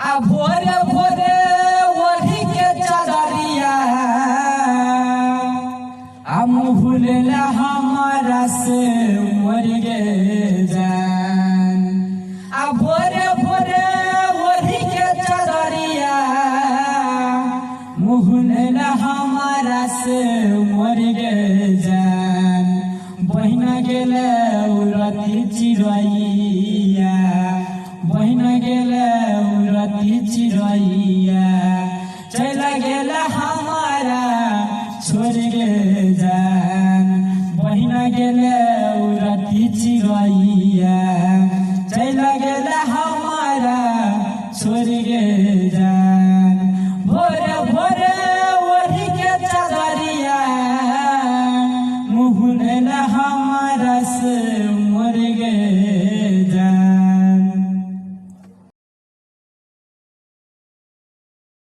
आ भोरे भोरे वही के चादरिया आ मुहुलेला हमारा से मर गे जान। आ भोरे भोरे वही के चादरिया मुहुलेला हमारा से मर गे जान। बहिना गेले उड़ती चिड़ैया, बहिना गेले उड़ती चिड़ैया, चल गेले हम